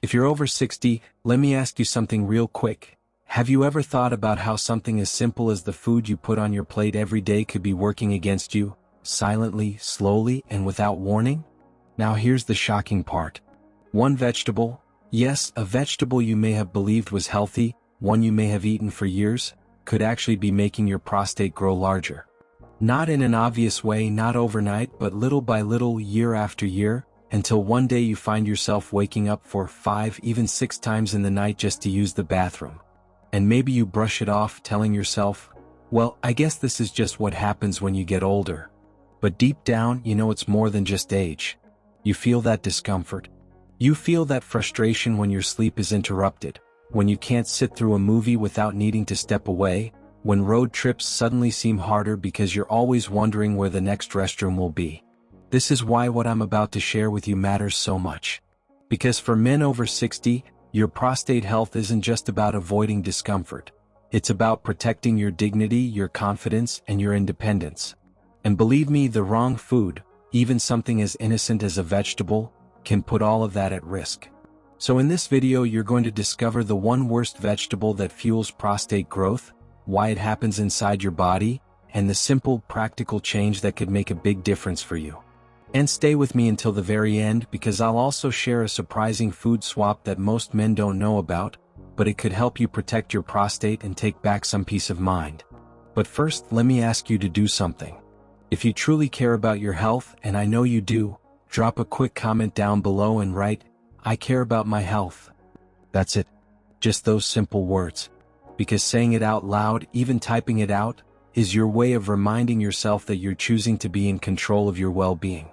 If you're over 60, let me ask you something real quick. Have you ever thought about how something as simple as the food you put on your plate every day could be working against you, silently, slowly, and without warning? Now here's the shocking part. One vegetable, yes, a vegetable you may have believed was healthy, one you may have eaten for years, could actually be making your prostate grow larger. Not in an obvious way, not overnight, but little by little, year after year, until one day you find yourself waking up 4, 5, even 6 times in the night just to use the bathroom. And maybe you brush it off, telling yourself, well, I guess this is just what happens when you get older. But deep down, you know it's more than just age. You feel that discomfort. You feel that frustration when your sleep is interrupted, when you can't sit through a movie without needing to step away, when road trips suddenly seem harder because you're always wondering where the next restroom will be. This is why what I'm about to share with you matters so much. Because for men over 60, your prostate health isn't just about avoiding discomfort. It's about protecting your dignity, your confidence, and your independence. And believe me, the wrong food, even something as innocent as a vegetable, can put all of that at risk. So in this video, you're going to discover the one worst vegetable that fuels prostate growth, why it happens inside your body, and the simple, practical change that could make a big difference for you. And stay with me until the very end, because I'll also share a surprising food swap that most men don't know about, but it could help you protect your prostate and take back some peace of mind. But first, let me ask you to do something. If you truly care about your health, and I know you do, drop a quick comment down below and write, I care about my health. That's it. Just those simple words. Because saying it out loud, even typing it out, is your way of reminding yourself that you're choosing to be in control of your well-being.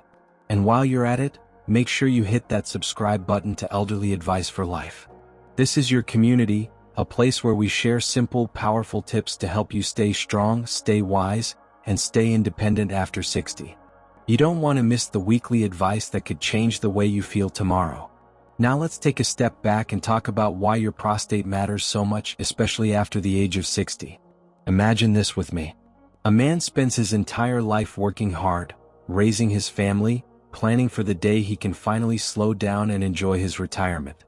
And while you're at it, make sure you hit that subscribe button to Elderly Advice for Life. This is your community, a place where we share simple, powerful tips to help you stay strong, stay wise, and stay independent after 60. You don't want to miss the weekly advice that could change the way you feel tomorrow. Now let's take a step back and talk about why your prostate matters so much, especially after the age of 60. Imagine this with me. A man spends his entire life working hard, raising his family, planning for the day he can finally slow down and enjoy his retirement.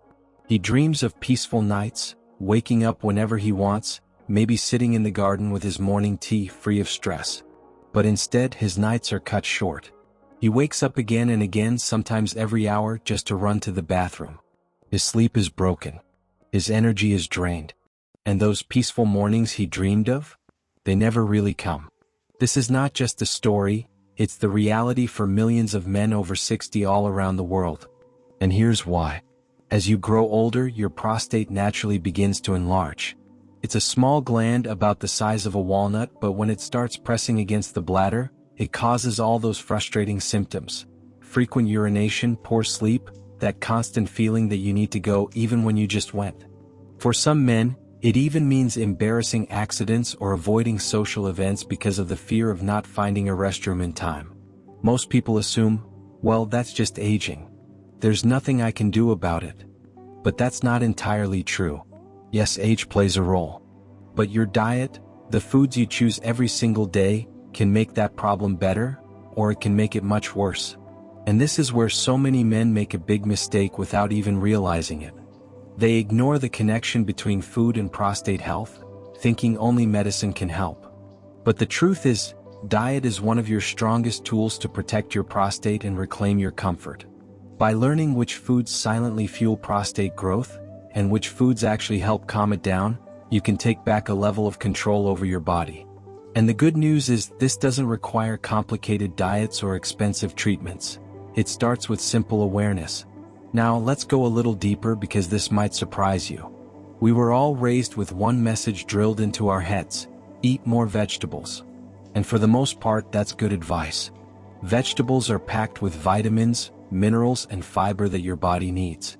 He dreams of peaceful nights, waking up whenever he wants, maybe sitting in the garden with his morning tea free of stress. But instead, his nights are cut short. He wakes up again and again, sometimes every hour, just to run to the bathroom. His sleep is broken. His energy is drained. And those peaceful mornings he dreamed of? They never really come. This is not just a story, it's the reality for millions of men over 60 all around the world. And here's why. As you grow older, your prostate naturally begins to enlarge. It's a small gland about the size of a walnut, but when it starts pressing against the bladder, it causes all those frustrating symptoms. Frequent urination, poor sleep, that constant feeling that you need to go even when you just went. For some men, it even means embarrassing accidents or avoiding social events because of the fear of not finding a restroom in time. Most people assume, well, that's just aging. There's nothing I can do about it. But that's not entirely true. Yes, age plays a role. But your diet, the foods you choose every single day, can make that problem better, or it can make it much worse. And this is where so many men make a big mistake without even realizing it. They ignore the connection between food and prostate health, thinking only medicine can help. But the truth is, diet is one of your strongest tools to protect your prostate and reclaim your comfort. By learning which foods silently fuel prostate growth, and which foods actually help calm it down, you can take back a level of control over your body. And the good news is, this doesn't require complicated diets or expensive treatments. It starts with simple awareness. Now, let's go a little deeper because this might surprise you. We were all raised with one message drilled into our heads: eat more vegetables. And for the most part, that's good advice. Vegetables are packed with vitamins, minerals, and fiber that your body needs.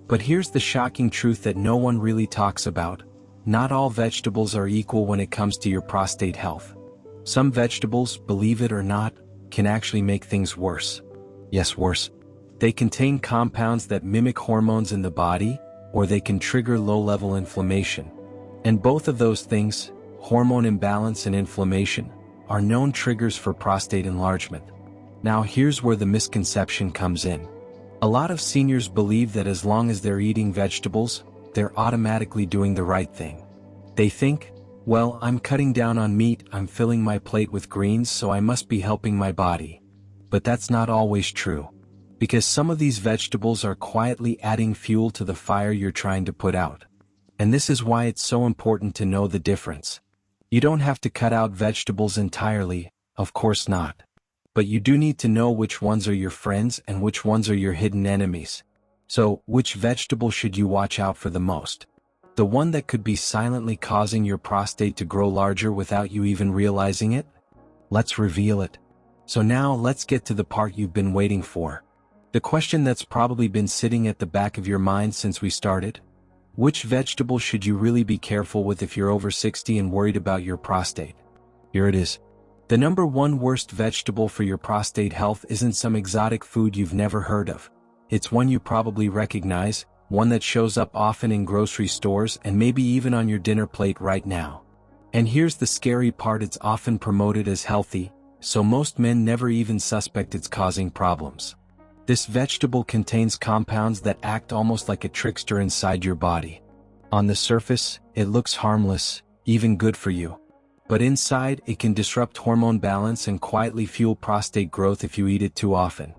But here's the shocking truth that no one really talks about. Not all vegetables are equal when it comes to your prostate health. Some vegetables, believe it or not, can actually make things worse. Yes, worse. They contain compounds that mimic hormones in the body, or they can trigger low-level inflammation. And both of those things, hormone imbalance and inflammation, are known triggers for prostate enlargement. Now here's where the misconception comes in. A lot of seniors believe that as long as they're eating vegetables, they're automatically doing the right thing. They think, well, I'm cutting down on meat, I'm filling my plate with greens, so I must be helping my body. But that's not always true. Because some of these vegetables are quietly adding fuel to the fire you're trying to put out. And this is why it's so important to know the difference. You don't have to cut out vegetables entirely, of course not. But you do need to know which ones are your friends and which ones are your hidden enemies. So, which vegetable should you watch out for the most? The one that could be silently causing your prostate to grow larger without you even realizing it? Let's reveal it. So now let's get to the part you've been waiting for. The question that's probably been sitting at the back of your mind since we started. Which vegetable should you really be careful with if you're over 60 and worried about your prostate? Here it is. The number one worst vegetable for your prostate health isn't some exotic food you've never heard of. It's one you probably recognize, one that shows up often in grocery stores and maybe even on your dinner plate right now. And here's the scary part, it's often promoted as healthy, so most men never even suspect it's causing problems. This vegetable contains compounds that act almost like a trickster inside your body. On the surface, it looks harmless, even good for you. But inside, it can disrupt hormone balance and quietly fuel prostate growth if you eat it too often.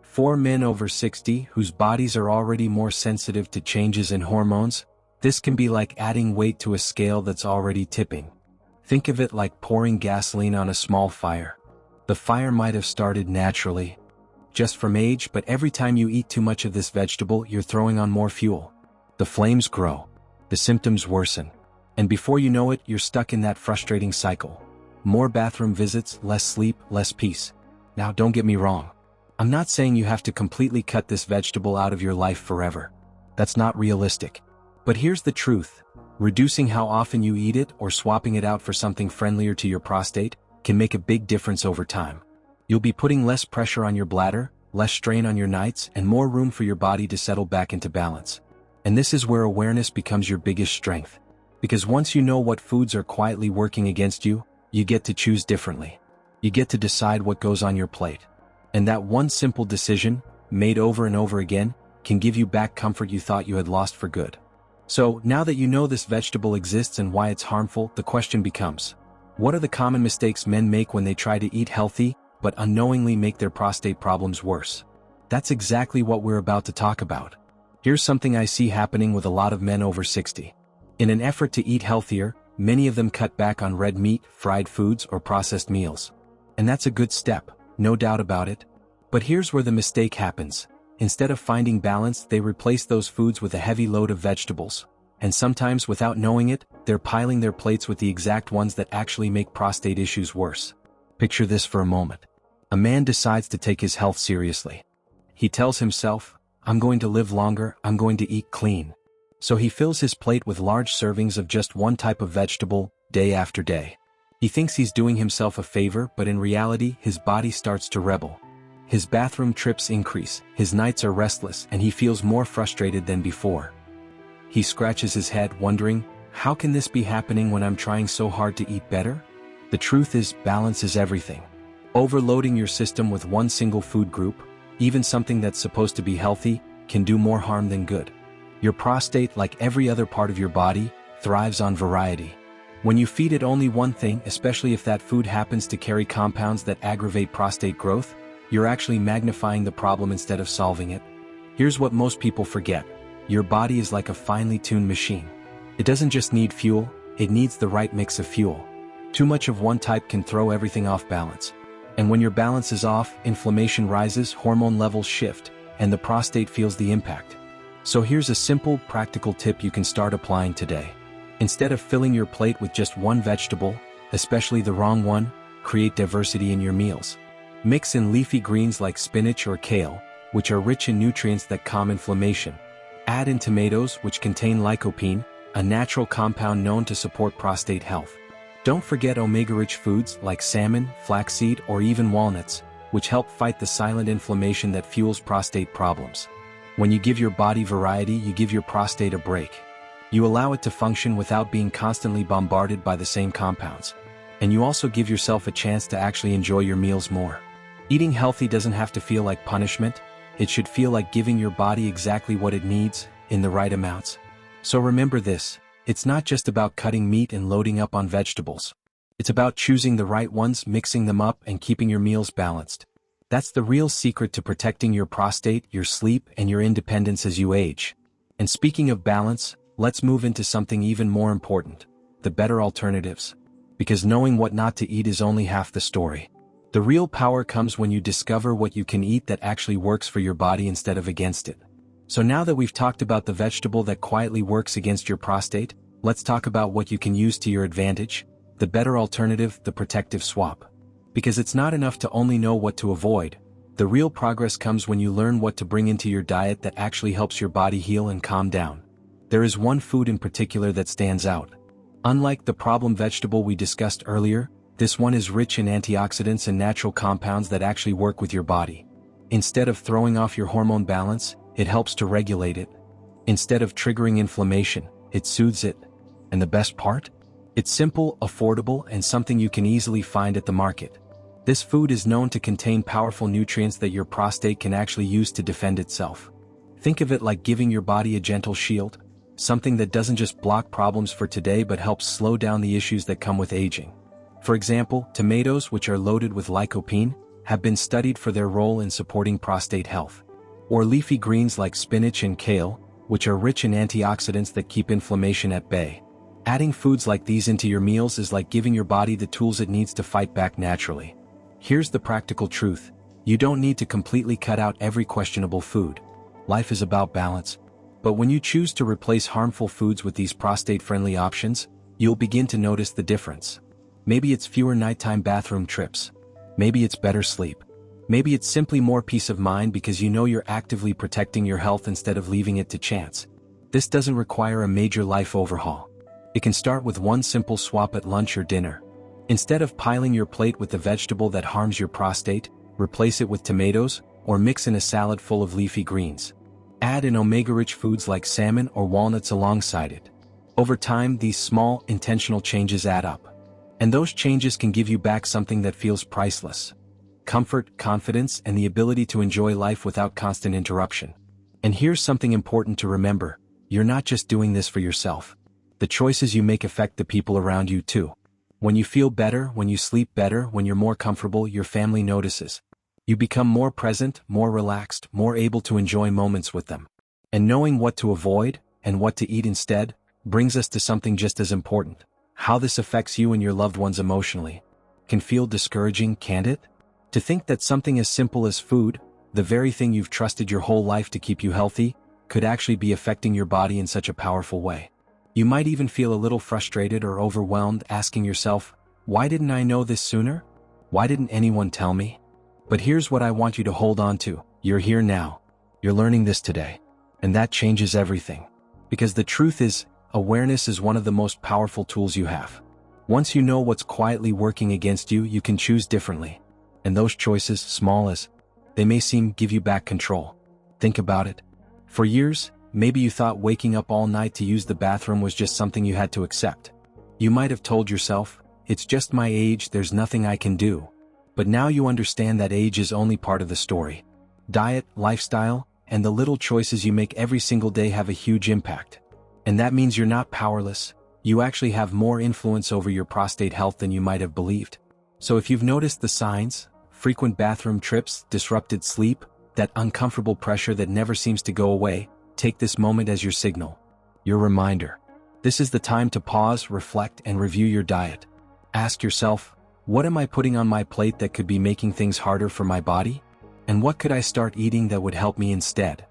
For men over 60 whose bodies are already more sensitive to changes in hormones, this can be like adding weight to a scale that's already tipping. Think of it like pouring gasoline on a small fire. The fire might have started naturally, just from age, but every time you eat too much of this vegetable, you're throwing on more fuel. The flames grow, the symptoms worsen, and before you know it, you're stuck in that frustrating cycle. More bathroom visits, less sleep, less peace. Now don't get me wrong. I'm not saying you have to completely cut this vegetable out of your life forever. That's not realistic. But here's the truth. Reducing how often you eat it or swapping it out for something friendlier to your prostate can make a big difference over time. You'll be putting less pressure on your bladder, less strain on your nights, and more room for your body to settle back into balance. And this is where awareness becomes your biggest strength. Because once you know what foods are quietly working against you, you get to choose differently. You get to decide what goes on your plate. And that one simple decision, made over and over again, can give you back comfort you thought you had lost for good. So, now that you know this vegetable exists and why it's harmful, the question becomes, what are the common mistakes men make when they try to eat healthy, but unknowingly make their prostate problems worse? That's exactly what we're about to talk about. Here's something I see happening with a lot of men over 60. In an effort to eat healthier, many of them cut back on red meat, fried foods, or processed meals. And that's a good step, no doubt about it. But here's where the mistake happens. Instead of finding balance, they replace those foods with a heavy load of vegetables. And sometimes, without knowing it, they're piling their plates with the exact ones that actually make prostate issues worse. Picture this for a moment. A man decides to take his health seriously. He tells himself, I'm going to live longer, I'm going to eat clean. So he fills his plate with large servings of just one type of vegetable, day after day. He thinks he's doing himself a favor, but in reality, his body starts to rebel. His bathroom trips increase, his nights are restless, and he feels more frustrated than before. He scratches his head, wondering, how can this be happening when I'm trying so hard to eat better? The truth is, balance is everything. Overloading your system with one single food group, even something that's supposed to be healthy, can do more harm than good. Your prostate, like every other part of your body, thrives on variety. When you feed it only one thing, especially if that food happens to carry compounds that aggravate prostate growth, you're actually magnifying the problem instead of solving it. Here's what most people forget. Your body is like a finely tuned machine. It doesn't just need fuel, it needs the right mix of fuel. Too much of one type can throw everything off balance. And when your balance is off, inflammation rises, hormone levels shift, and the prostate feels the impact. So here's a simple, practical tip you can start applying today. Instead of filling your plate with just one vegetable, especially the wrong one, create diversity in your meals. Mix in leafy greens like spinach or kale, which are rich in nutrients that calm inflammation. Add in tomatoes, which contain lycopene, a natural compound known to support prostate health. Don't forget omega-rich foods like salmon, flaxseed, or even walnuts, which help fight the silent inflammation that fuels prostate problems. When you give your body variety, you give your prostate a break. You allow it to function without being constantly bombarded by the same compounds. And you also give yourself a chance to actually enjoy your meals more. Eating healthy doesn't have to feel like punishment, it should feel like giving your body exactly what it needs, in the right amounts. So remember this, it's not just about cutting meat and loading up on vegetables. It's about choosing the right ones, mixing them up, and keeping your meals balanced. That's the real secret to protecting your prostate, your sleep, and your independence as you age. And speaking of balance, let's move into something even more important, the better alternatives. Because knowing what not to eat is only half the story. The real power comes when you discover what you can eat that actually works for your body instead of against it. So now that we've talked about the vegetable that quietly works against your prostate, let's talk about what you can use to your advantage, the better alternative, the protective swap. Because it's not enough to only know what to avoid. The real progress comes when you learn what to bring into your diet that actually helps your body heal and calm down. There is one food in particular that stands out. Unlike the problem vegetable we discussed earlier, this one is rich in antioxidants and natural compounds that actually work with your body. Instead of throwing off your hormone balance, it helps to regulate it. Instead of triggering inflammation, it soothes it. And the best part? It's simple, affordable, and something you can easily find at the market. This food is known to contain powerful nutrients that your prostate can actually use to defend itself. Think of it like giving your body a gentle shield, something that doesn't just block problems for today but helps slow down the issues that come with aging. For example, tomatoes, which are loaded with lycopene, have been studied for their role in supporting prostate health. Or leafy greens like spinach and kale, which are rich in antioxidants that keep inflammation at bay. Adding foods like these into your meals is like giving your body the tools it needs to fight back naturally. Here's the practical truth. You don't need to completely cut out every questionable food. Life is about balance. But when you choose to replace harmful foods with these prostate-friendly options, you'll begin to notice the difference. Maybe it's fewer nighttime bathroom trips. Maybe it's better sleep. Maybe it's simply more peace of mind because you know you're actively protecting your health instead of leaving it to chance. This doesn't require a major life overhaul. It can start with one simple swap at lunch or dinner. Instead of piling your plate with the vegetable that harms your prostate, replace it with tomatoes, or mix in a salad full of leafy greens. Add in omega-rich foods like salmon or walnuts alongside it. Over time, these small, intentional changes add up. And those changes can give you back something that feels priceless. Comfort, confidence, and the ability to enjoy life without constant interruption. And here's something important to remember. You're not just doing this for yourself. The choices you make affect the people around you too. When you feel better, when you sleep better, when you're more comfortable, your family notices. You become more present, more relaxed, more able to enjoy moments with them. And knowing what to avoid, and what to eat instead, brings us to something just as important. How this affects you and your loved ones emotionally. Can feel discouraging, can't it? To think that something as simple as food, the very thing you've trusted your whole life to keep you healthy, could actually be affecting your body in such a powerful way. You might even feel a little frustrated or overwhelmed, asking yourself, why didn't I know this sooner? Why didn't anyone tell me? But here's what I want you to hold on to. You're here now. You're learning this today. And that changes everything. Because the truth is, awareness is one of the most powerful tools you have. Once you know what's quietly working against you, you can choose differently. And those choices, small as they may seem, give you back control. Think about it. For years, maybe you thought waking up all night to use the bathroom was just something you had to accept. You might have told yourself, it's just my age, there's nothing I can do. But now you understand that age is only part of the story. Diet, lifestyle, and the little choices you make every single day have a huge impact. And that means you're not powerless. You actually have more influence over your prostate health than you might have believed. So if you've noticed the signs, frequent bathroom trips, disrupted sleep, that uncomfortable pressure that never seems to go away, take this moment as your signal, your reminder. This is the time to pause, reflect, and review your diet. Ask yourself, what am I putting on my plate that could be making things harder for my body? And what could I start eating that would help me instead?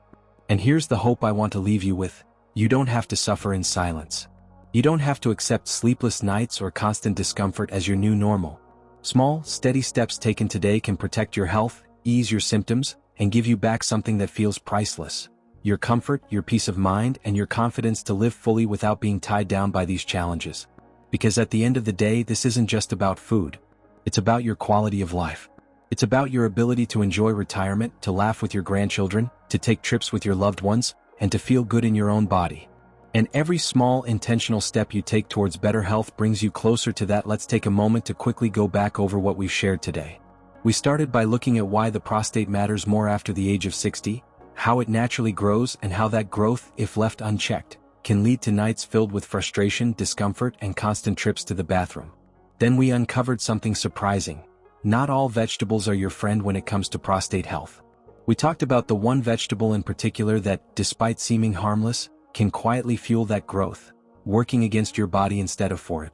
And here's the hope I want to leave you with. You don't have to suffer in silence. You don't have to accept sleepless nights or constant discomfort as your new normal. Small, steady steps taken today can protect your health, ease your symptoms, and give you back something that feels priceless. Your comfort, your peace of mind, and your confidence to live fully without being tied down by these challenges. Because at the end of the day, this isn't just about food. It's about your quality of life. It's about your ability to enjoy retirement, to laugh with your grandchildren, to take trips with your loved ones, and to feel good in your own body. And every small, intentional step you take towards better health brings you closer to that. Let's take a moment to quickly go back over what we've shared today. We started by looking at why the prostate matters more after the age of 60, how it naturally grows and how that growth, if left unchecked, can lead to nights filled with frustration, discomfort, and constant trips to the bathroom. Then we uncovered something surprising. Not all vegetables are your friend when it comes to prostate health. We talked about the one vegetable in particular that, despite seeming harmless, can quietly fuel that growth, working against your body instead of for it.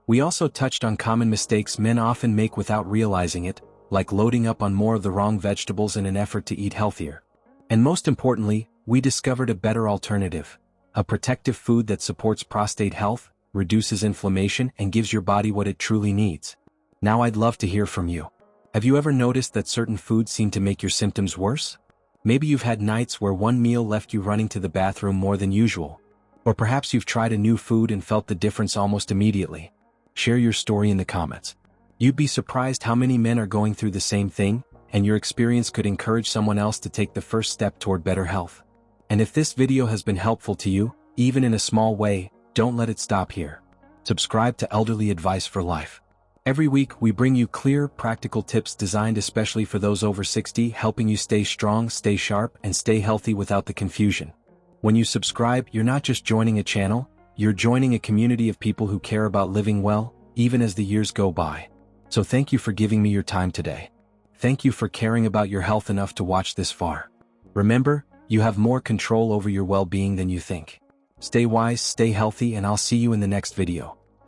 We also touched on common mistakes men often make without realizing it, like loading up on more of the wrong vegetables in an effort to eat healthier. And most importantly, we discovered a better alternative, a protective food that supports prostate health, reduces inflammation, and gives your body what it truly needs. Now I'd love to hear from you. Have you ever noticed that certain foods seem to make your symptoms worse? Maybe you've had nights where one meal left you running to the bathroom more than usual. Or perhaps you've tried a new food and felt the difference almost immediately. Share your story in the comments. You'd be surprised how many men are going through the same thing, and your experience could encourage someone else to take the first step toward better health. And if this video has been helpful to you, even in a small way, don't let it stop here. Subscribe to Elderly Advice for Life. Every week we bring you clear, practical tips designed especially for those over 60, helping you stay strong, stay sharp, and stay healthy without the confusion. When you subscribe, you're not just joining a channel, you're joining a community of people who care about living well, even as the years go by. So thank you for giving me your time today. Thank you for caring about your health enough to watch this far. Remember, you have more control over your well-being than you think. Stay wise, stay healthy, and I'll see you in the next video.